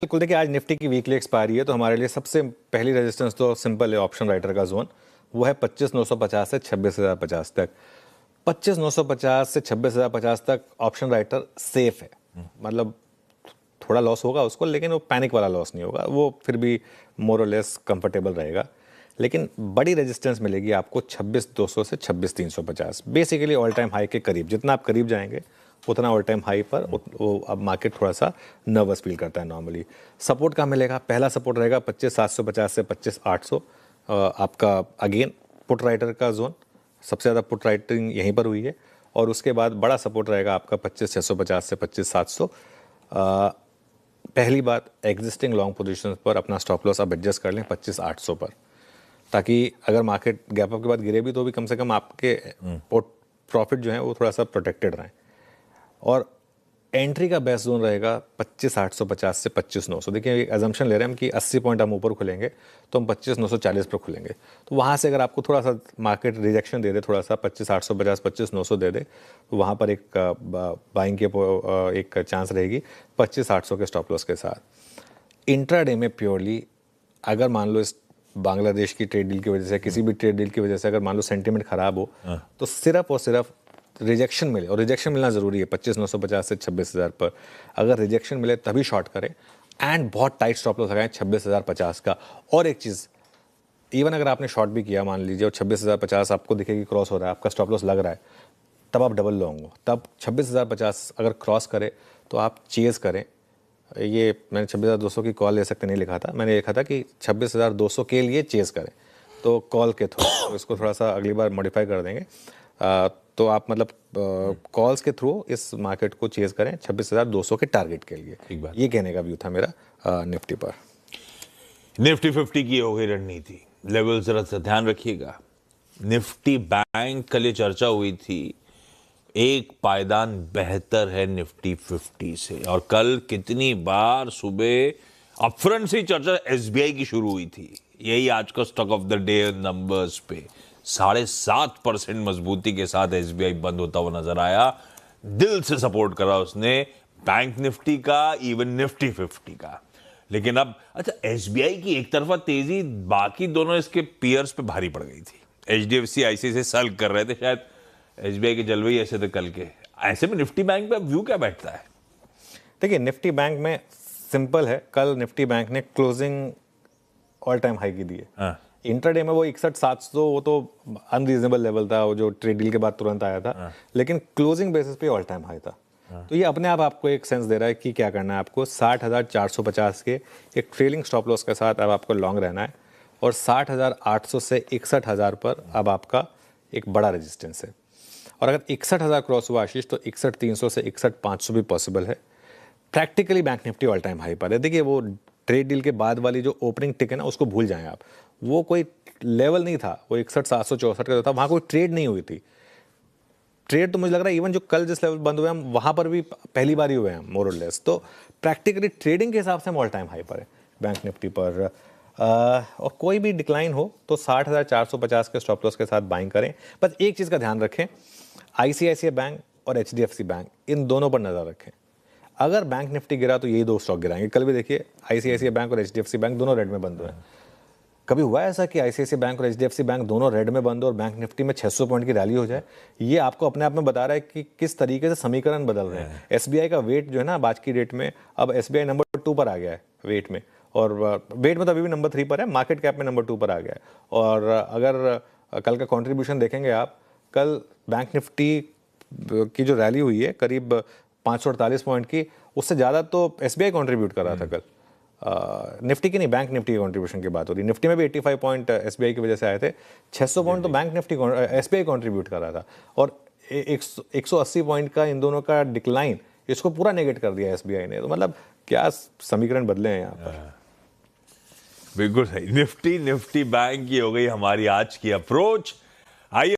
बिल्कुल। देखिए, आज निफ्टी की वीकली एक्सपायरी है, तो हमारे लिए सबसे पहली रेजिस्टेंस तो सिंपल है, ऑप्शन राइटर का जोन। वो है 25,950 से 26,050 तक। 25,950 से 26,050 तक ऑप्शन राइटर सेफ है। मतलब थोड़ा लॉस होगा उसको, लेकिन वो पैनिक वाला लॉस नहीं होगा, वो फिर भी मोर और लेस कंफर्टेबल रहेगा। लेकिन बड़ी रेजिस्टेंस मिलेगी आपको 26,200 से 26,350, बेसिकली ऑल टाइम हाई के करीब। जितना आप करीब जाएंगे उतना ऑल टाइम हाई पर वो अब मार्केट थोड़ा सा नर्वस फील करता है नॉर्मली। सपोर्ट कहाँ मिलेगा? पहला सपोर्ट रहेगा 25,750 से 25,800। आपका अगेन पुट राइटर का जोन, सबसे ज़्यादा पुट राइटिंग यहीं पर हुई है। और उसके बाद बड़ा सपोर्ट रहेगा आपका 25,650 से 25,700। पहली बात, एग्जिस्टिंग लॉन्ग पोजीशन पर अपना स्टॉप लॉस आप एडजस्ट कर लें 25,800 पर, ताकि अगर मार्केट गैप अप के बाद गिरे भी तो भी कम से कम आपके प्रॉफिट जो है वो थोड़ा सा प्रोटेक्टेड रहें। और एंट्री का बेस्ट जोन रहेगा 25,850 से 25,900। देखिए, एक अजम्पशन ले रहे हैं हम कि 80 पॉइंट हम ऊपर खुलेंगे तो हम 25,940 पर खुलेंगे। तो वहाँ से अगर आपको थोड़ा सा मार्केट रिजेक्शन दे दे, थोड़ा सा 25,850 25,900 दे दे, तो वहाँ पर एक बाइंग की एक चांस रहेगी 25,800 के स्टॉप लॉस के साथ। इंट्राडे में प्योरली अगर मान लो इस बांग्लादेश की ट्रेड डील की वजह से, किसी भी ट्रेड डील की वजह से अगर मान लो सेंटिमेंट खराब हो, तो सिर्फ और सिर्फ रिजेक्शन मिले, और रिजेक्शन मिलना ज़रूरी है 25,950 से 26,000 पर। अगर रिजेक्शन मिले तभी शॉर्ट करें, एंड बहुत टाइट स्टॉप लॉस लगाएं 26,050 का। और एक चीज़, इवन अगर आपने शॉर्ट भी किया मान लीजिए और 26,050 आपको दिखेगी क्रॉस हो रहा है, आपका स्टॉप लॉस लग रहा है, तब आप डबल लॉन्ग हो। तब 26,050 अगर क्रॉस करे तो आप चेज़ करें। ये मैंने 26,200 की कॉल ले सकते नहीं लिखा था, मैंने लिखा था कि 26,200 के लिए चेज़ करें, तो कॉल के थ्रू। तो इसको थोड़ा सा अगली बार मॉडिफाई कर देंगे। तो आप मतलब कॉल्स के थ्रू इस मार्केट को चेज़ करें 26,200 के टारगेट के लिए। ये कहने का व्यू था मेरा निफ्टी पर। निफ्टी 50 की हो गई रणनीति, लेवल जरा सा ध्यान रखिएगा। निफ्टी बैंक कल ये चर्चा हुई थी, एक पायदान बेहतर है निफ्टी 50 से। और कल कितनी बार सुबह अपफ्रंट से चर्चा एसबीआई की शुरू हुई थी। यही आज का stock of the day numbers पे 7.5% मजबूती के साथ एसबीआई बंद होता हुआ नजर आया। दिल से सपोर्ट करा उसने बैंक निफ्टी का, इवन निफ्टी 50 का। लेकिन अब अच्छा, एसबीआई की एक तरफा तेजी बाकी दोनों इसके पियर्स पे भारी पड़ गई थी। एचडीएफसी आईसीआईसी सल्ग कर रहे थे, शायद एसबीआई के जलवे ही ऐसे थे कल के। ऐसे में निफ्टी बैंक पे अब व्यू क्या बैठता है? देखिए, निफ्टी बैंक में सिंपल है, कल निफ्टी बैंक ने क्लोजिंग ऑल टाइम हाई की दी है। इंट्राडे में वो 61,700 वो तो अनरीजनेबल लेवल था, वो जो ट्रेड डील के बाद तुरंत आया था। लेकिन क्लोजिंग बेसिस पे ऑल टाइम हाई था। तो ये अपने आप आपको एक सेंस दे रहा है कि क्या करना है आपको। 60,450 के एक ट्रेलिंग स्टॉप लॉस के साथ अब आपको लॉन्ग रहना है, और 60,800 से 61,000 पर अब आपका एक बड़ा रेजिस्टेंस है। और अगर 61,000 क्रॉस हुआ आशीष, तो 61,300 से 61,500 भी पॉसिबल है। Practically bank Nifty all time high पर है। देखिए, वो ट्रेड डील के बाद वाली जो ओपनिंग टिक है ना, उसको भूल जाएं आप। वो कोई लेवल नहीं था, वो 61,764 का था, वहाँ कोई ट्रेड नहीं हुई थी। ट्रेड तो मुझे लग रहा है इवन जो कल जिस लेवल बंद हुए हम वहाँ पर भी पहली बार ही हुए हैं मोर और लेस। तो प्रैक्टिकली ट्रेडिंग के हिसाब से हम ऑल टाइम हाई पर है बैंक निफ्टी पर। और कोई भी डिक्लाइन हो तो 60,450 के स्टॉप लॉस के साथ बाइंग करें। बस एक चीज़ का ध्यान रखें, आईसीआईसीआई बैंक और एचडीएफसी बैंक, इन दोनों पर नज़र रखें। अगर बैंक निफ्टी गिरा तो यही दो स्टॉक गिराएंगे। कल भी देखिए, आईसीआईसीआई बैंक और एचडीएफसी बैंक दोनों रेड में बंद हुए। कभी हुआ ऐसा कि आईसीआईसीआई बैंक और एचडीएफसी बैंक दोनों रेड में बंद हो और बैंक निफ्टी में 600 पॉइंट की रैली हो जाए? ये आपको अपने आप में बता रहा है कि किस तरीके से समीकरण बदल रहे हैं। एसबीआई का वेट जो है ना आज की डेट में, अब एसबीआई नंबर 2 पर आ गया है वेट में, और वेट में तो अभी भी नंबर 3 पर है, मार्केट कैप में नंबर 2 पर आ गया है। और अगर कल का कॉन्ट्रीब्यूशन देखेंगे आप, कल बैंक निफ्टी की जो रैली हुई है करीब 548 पॉइंट की, उससे ज़्यादा तो एसबीआई कॉन्ट्रीब्यूट कर रहा था कल। निफ्टी की नहीं, बैंक निफ्टी की कंट्रीब्यूशन की बात हो रही है। निफ्टी में भी 85 पॉइंट एसबीआई की वजह से आए थे, 600 पॉइंट तो बैंक निफ्टी एसबीआई कंट्रीब्यूट कर रहा था। और 180 पॉइंट का इन दोनों का डिक्लाइन, इसको पूरा नेगेट कर दिया एसबीआई ने। तो मतलब क्या समीकरण बदले हैं यहाँ पर। बिल्कुल सही। निफ्टी बैंक की हो गई हमारी आज की अप्रोच। आइए